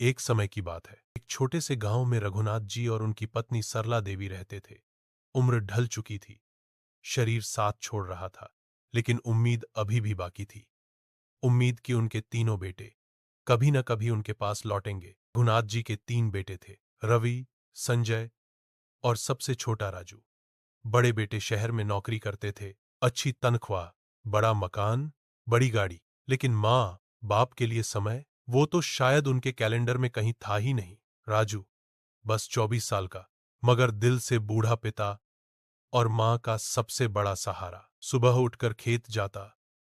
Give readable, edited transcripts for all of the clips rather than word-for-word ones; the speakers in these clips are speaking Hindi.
एक समय की बात है। एक छोटे से गांव में रघुनाथ जी और उनकी पत्नी सरला देवी रहते थे। उम्र ढल चुकी थी, शरीर साथ छोड़ रहा था, लेकिन उम्मीद अभी भी बाकी थी। उम्मीद कि उनके तीनों बेटे कभी न कभी उनके पास लौटेंगे। रघुनाथ जी के तीन बेटे थे, रवि, संजय और सबसे छोटा राजू। बड़े बेटे शहर में नौकरी करते थे, अच्छी तनख्वाह, बड़ा मकान, बड़ी गाड़ी। लेकिन माँ बाप के लिए समय, वो तो शायद उनके कैलेंडर में कहीं था ही नहीं। राजू बस 24 साल का, मगर दिल से बूढ़ा पिता और माँ का सबसे बड़ा सहारा। सुबह उठकर खेत जाता,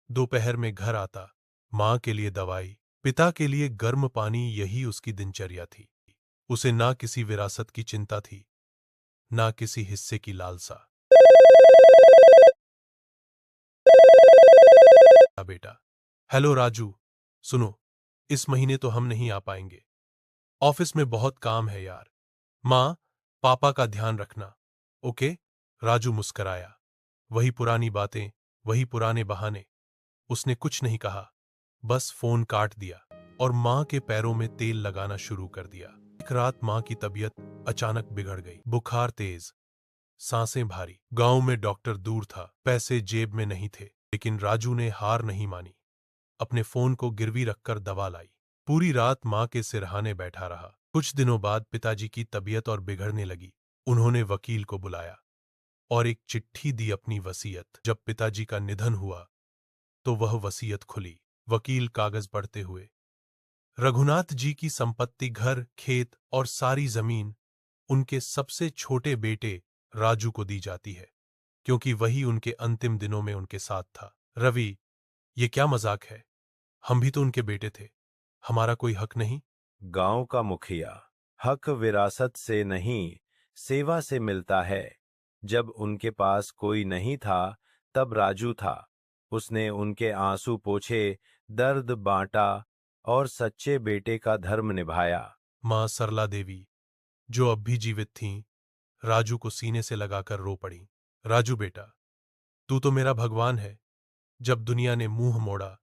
दोपहर में घर आता, माँ के लिए दवाई, पिता के लिए गर्म पानी, यही उसकी दिनचर्या थी। उसे ना किसी विरासत की चिंता थी, ना किसी हिस्से की लालसा। बेटा, हेलो राजू, सुनो, इस महीने तो हम नहीं आ पाएंगे। ऑफिस में बहुत काम है यार। माँ, पापा का ध्यान रखना। ओके? राजू मुस्कराया। वही पुरानी बातें, वही पुराने बहाने। उसने कुछ नहीं कहा, बस फोन काट दिया और माँ के पैरों में तेल लगाना शुरू कर दिया। एक रात माँ की तबीयत अचानक बिगड़ गई। बुखार तेज, सांसें भारी। गांव में डॉक्टर दूर था, पैसे जेब में नहीं थे, लेकिन राजू ने हार नहीं मानी। अपने फोन को गिरवी रखकर दवा लाई। पूरी रात माँ के सिरहाने बैठा रहा। कुछ दिनों बाद पिताजी की तबीयत और बिगड़ने लगी। उन्होंने वकील को बुलाया और एक चिट्ठी दी, अपनी वसीयत। जब पिताजी का निधन हुआ तो वह वसीयत खुली। वकील कागज पढ़ते हुए, रघुनाथ जी की संपत्ति, घर, खेत और सारी जमीन उनके सबसे छोटे बेटे राजू को दी जाती है, क्योंकि वही उनके अंतिम दिनों में उनके साथ था। रवि, ये क्या मजाक है? हम भी तो उनके बेटे थे, हमारा कोई हक नहीं? गांव का मुखिया। हक विरासत से नहीं, सेवा से मिलता है। जब उनके पास कोई नहीं था, तब राजू था। उसने उनके आंसू पोंछे, दर्द बांटा और सच्चे बेटे का धर्म निभाया। माँ सरला देवी, जो अब भी जीवित थीं, राजू को सीने से लगाकर रो पड़ी। राजू बेटा, तू तो मेरा भगवान है। जब दुनिया ने मुंह मोड़ा,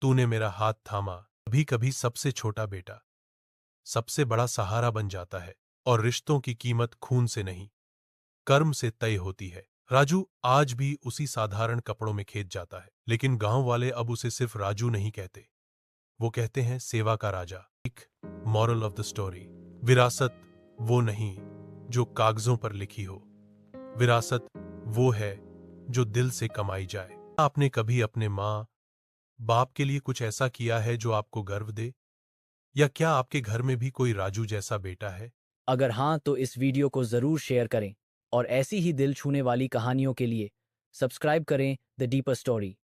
तूने मेरा हाथ थामा। कभी कभी सबसे छोटा बेटा सबसे बड़ा सहारा बन जाता है, और रिश्तों की कीमत खून से नहीं, कर्म से तय होती है। राजू आज भी उसी साधारण कपड़ों में खेत जाता है, लेकिन गांव वाले अब उसे सिर्फ राजू नहीं कहते, वो कहते हैं सेवा का राजा। एक मॉरल ऑफ द स्टोरी, विरासत वो नहीं जो कागजों पर लिखी हो, विरासत वो है जो दिल से कमाई जाए। आपने कभी अपने माँ बाप के लिए कुछ ऐसा किया है जो आपको गर्व दे? या क्या आपके घर में भी कोई राजू जैसा बेटा है? अगर हाँ तो इस वीडियो को ज़रूर शेयर करें और ऐसी ही दिल छूने वाली कहानियों के लिए सब्सक्राइब करें द डीपर स्टोरी।